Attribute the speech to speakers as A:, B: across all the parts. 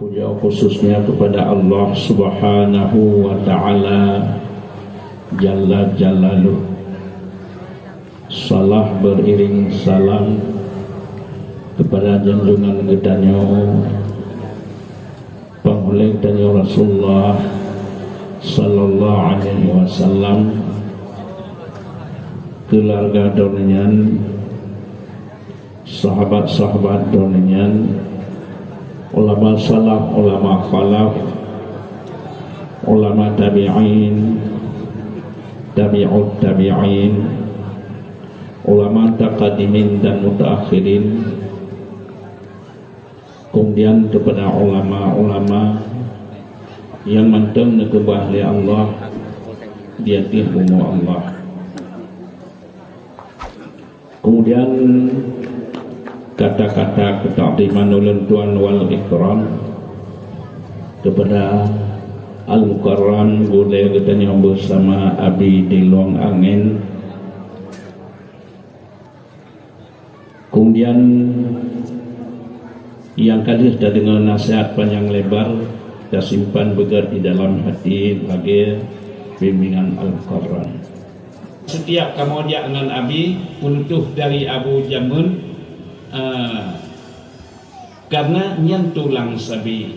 A: Puja khususnya kepada Allah Subhanahu wa Ta'ala Jalla Jalaluh. Salah beriring salam kepada junjungan gedanyo Panglih danyo Rasulullah Sallallahu Alaihi Wasallam, keluarga donenyan, sahabat-sahabat donenyan, ulama salaf, ulama khalaf, ulama tabi'in, tabi'ut tabi'in, ulama taqadimin dan mutaakhirin, kemudian kepada ulama-ulama yang manteng nekebah li Allah diatih umu Allah. Kemudian kata-kata ketakdiman ulun tuan wal ikram kepada Al-Mukarram boleh katanya bersama Abi di Luang Angin. Kemudian yang kali sudah dengar nasihat panjang lebar kita simpan begar di dalam hati bagi bimbingan Al-Mukarram. Setiap kamu dia dengan Abi untuk dari Abu Jamun karena nyentulang sabi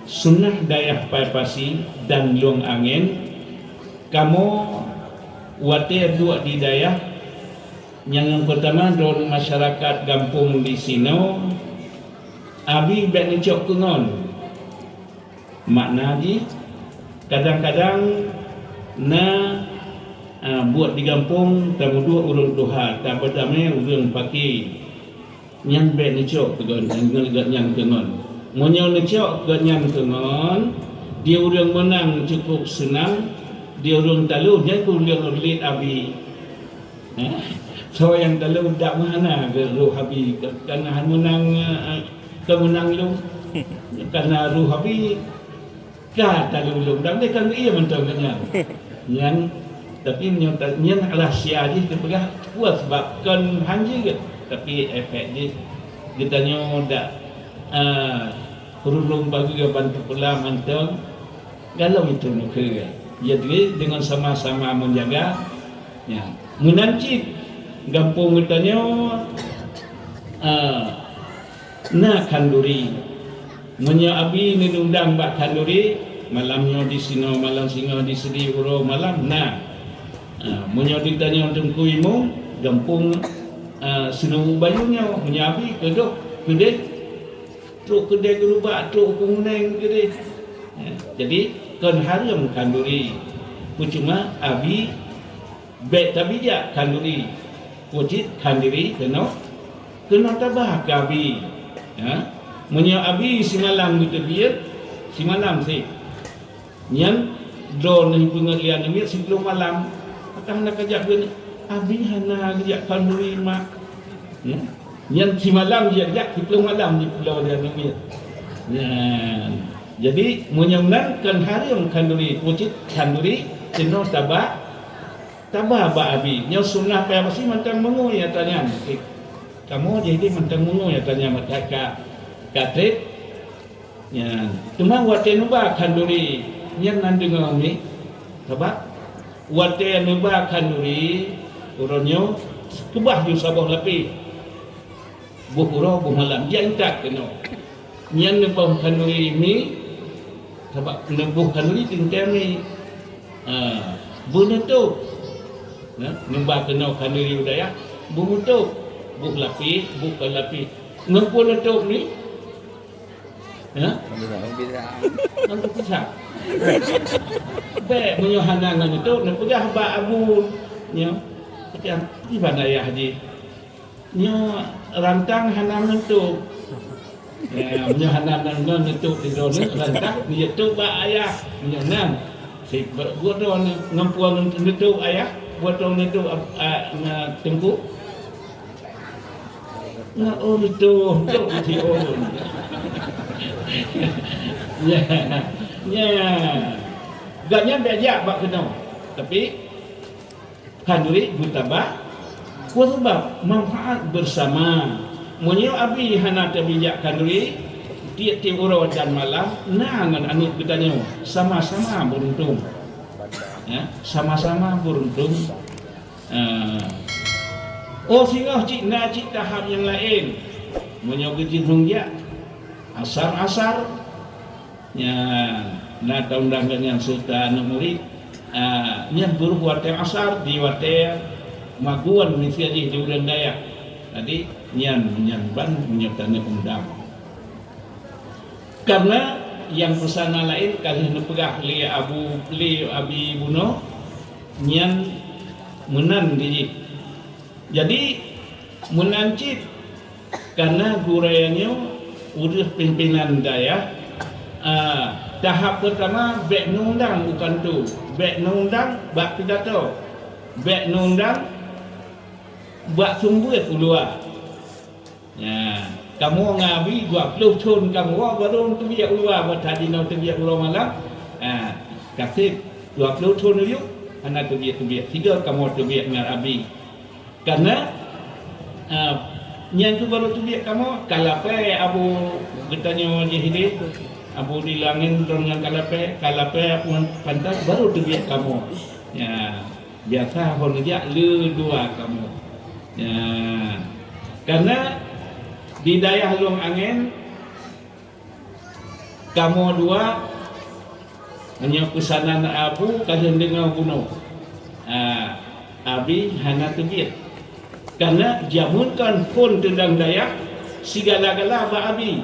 A: sunnah dayah pasi dan Luang Angin kamu watir dua di dayah yang pertama don masyarakat kampung di sino Abi bek lecok kungon makna di kadang-kadang buat di kampung tamu dua urun tuha tak pertama urun paki yang bek lecok tegon yang tengon monyo lecok yang tengon dia urang menang cukup senang dia urang talu dia ku urang lead Abi so yang talu dak mana ke ruh Abi karena menang kemenang lu karena ruh Abi ka talu lu dak dia kan ia mentongnya yang tapi yang rahsia dia terpegah kuat sebab kan hanji ke tapi efek dia ditanya dak perulung bagi ke bantu pula mantong galau itu muka jadi dengan sama-sama menjaga ya menanci gampung ditanya na kanduri menyo Abi nindang bak kanduri malamnya di sino malam singa di sedi uro malam menyo ditanya tengkuimu gampung senung bayunya menyabi kedok kedek truk kedek gerubak truk kuneng kedek jadi kan haram kanduri cuma Abi baik tabijak kanduri wajib kanduri kena tabah ke Abi menyo Abi simalam gitu dia simalam sih yang drone ni pengalian ni sebelum malam akan nak kajak gini Abi hana kajak kanduri mak yang si malam dia kajak sebelum malam di pulau dia ni jadi menyemangkan haram kanduri wujud kanduri kena tabah ba Abi nya sunnah pa masih mantang mengu ya tanya kamu jadi mantang mengu ya tanya mereka katrip ya cuma wate nuba kanduri yang nandung ni sebab wate nuba kanduri uronyo kebah ju sabah lapi buh uro buh malam dia entak kena yang nuba kanduri ni sebab nubuh kanduri tinggal ni bunutup nuba kena kanduri udaya bunutup buh lapi buh lapi ngempul nutup ni untuk pisah baik punya hanangan itu nak pegah bak abu nya macam di mana ayah haji nya rantang hanangan tu punya hanangan itu di zona rantang dia tu bak ayah punya nan si buat don ngampuan itu ayah buat don itu tengku na itu si gaknya bejak bak kena tapi kanduri butabah sebab manfaat bersama Munyo abi hana tabijak kanduri tiap-tiap uro dan malam nangan anu katanya sama-sama beruntung. Ya, sama-sama beruntung. Oh singgah cik na cik tahap yang lain menyogeti dia asar-asar ya na taundang dengan sultan murid yang guru wate asar di wate maguan misi di urang Dayak tadi nyan ban menyertane undang karena yang pesana lain kali nepegah li abi buno nyan menan di jadi menancit karena gurayanya udah pimpinan Dayak tahap pertama bek nundang bukan tu bek nundang bak pidato bek nundang bak sumbuh keluar ya kamu ngawi 20 tahun kamu baru tu biak keluar buat tadi nak tu biak keluar malam kasih 20 tahun yuk anak tu biak tiga kamu tu biak ngar abi karena yang tu baru tu biak kamu kalape abu bertanya jahili abu dilangin dengan kalape pun pantas baru tu biak kamu ya biasa pun dia le dua kamu ya karena di daya Luang Angin kamu dua hanya pesanan abu kalian dengar bunuh abi hana tu biak karena jamunkan pun tendang Dayak segala-gala ba abi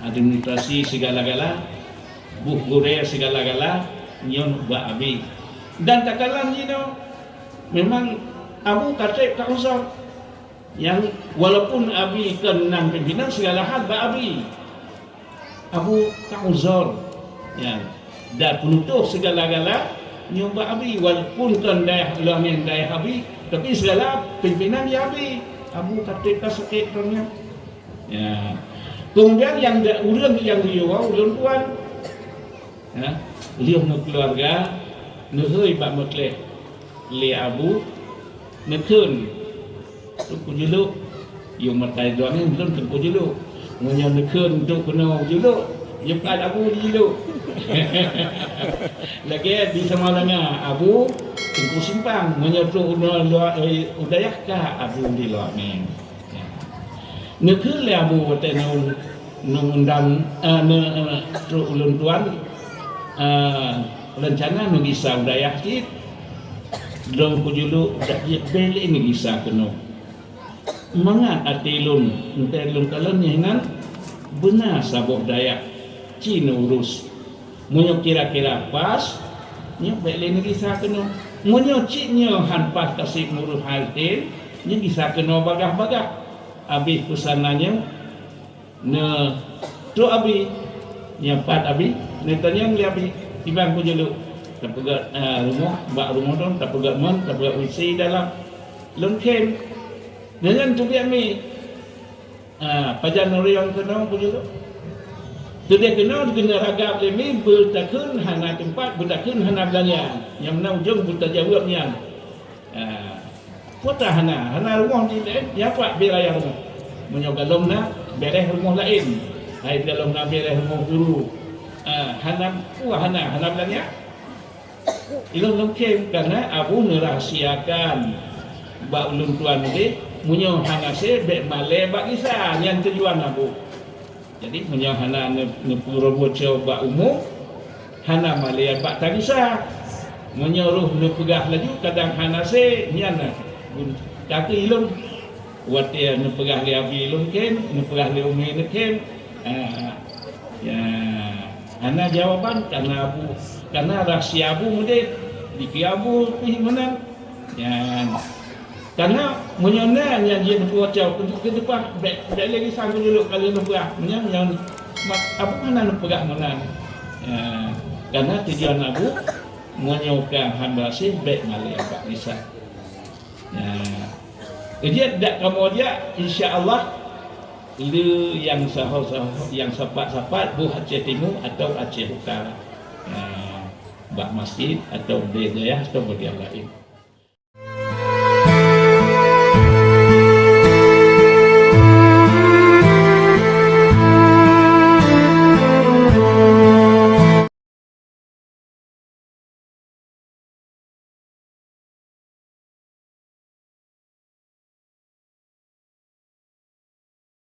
A: administrasi segala-gala buh gure segala-gala nyon ba abi dan takalan memang abu kata tak usah yang walaupun abi kenang pimpinan segala hal ba abi abu tak uzur ya dan penutup segala-gala nyon ba abi walaupun kan daya Luangin daya abi tapi segala pimpinan ya abi abu kata sakit orangnya ya kemudian yang urang yang liwau ulun tuan ya liuh nu keluarga neuheuy bak mekleh li abu nekeun tu kujulu yung matai doang belum tu kujulu ngunya nekeun tu kuno julu yung kad abu julu lagi di samalanga abu tunggu simpang menyertu udayah ka abu di luar ni nekeun le abu te nu undang tru ulun tuan rencana mengisah udayah kit dong kujulu dak beli ni kisah keno mangat atilun entelun kalon nyenan benar sabok Dayak Cina urus munyo kira-kira pas nyo beli ni kisah keno munyo ciknyo han pas kasih ngurus haltin nyo kisah keno bagah-bagah abi kusananya ne tu abi nyapat abi netanya ngli abi tibang kujulu tapegat rumah bak rumah don tapegat mon tapegat usi dalam lengkem dengan tu biak mi pajan noriang kena kujulu tu dia kena ragap le mi bertakun hana tempat bertakun hana belanja yang menang ujung bertajawabnya kota hana rumah di dia pak beraya rumah menyogalom na bereh rumah lain hai dalam na bereh rumah guru hana belanja ilmu lengkem karena abu nerahsiakan bak ulun tuan ni munyo hana se bek male bak kisah yang tujuan abu jadi munyo hana ne puro boco bak umum hana male bak tak kisah munyo ruh ne pegah laju kadang hana se nyana kaki ilmu wate ne pegah le abi ilmu ken ne pegah le umi ne ken ya hana jawaban karena abu karena rahsia abu mudik diki abu pih menang ya karena menyona yang dia berkuacau ke depan bek lagi sanggup dulu kali nak pegah yang abu mana nak pegah menang ya karena tujuan abu menyokan hamba sih bek malai abak bisa ya jadi dak kamu dia insya-Allah itu yang yang sapat-sapat bu Aceh Timur atau Aceh Utara bak masjid atau daya atau bagian lain.